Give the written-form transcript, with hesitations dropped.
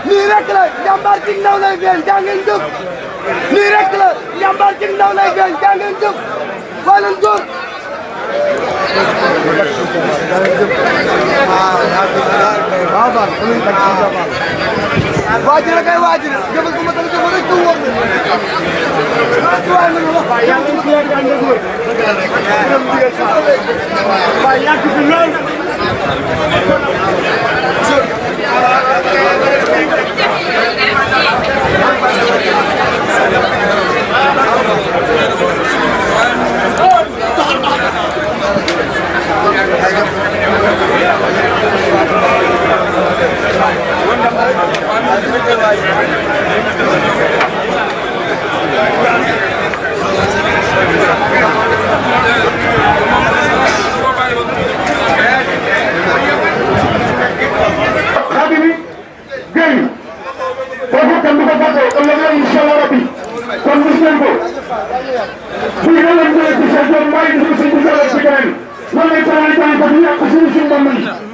Nii rek la jàmbaar ci ndaw lay feeñ jàngeen jëf nii rek la jàmbaar ci ndaw lay feeñ jàngeen jëf waa leen góor waajir kay waajir jëfal ko ma tal jëfal rek ko wóor waaye yaa ngi fi ànd ak góor waaye yaa ngi fi lool Wala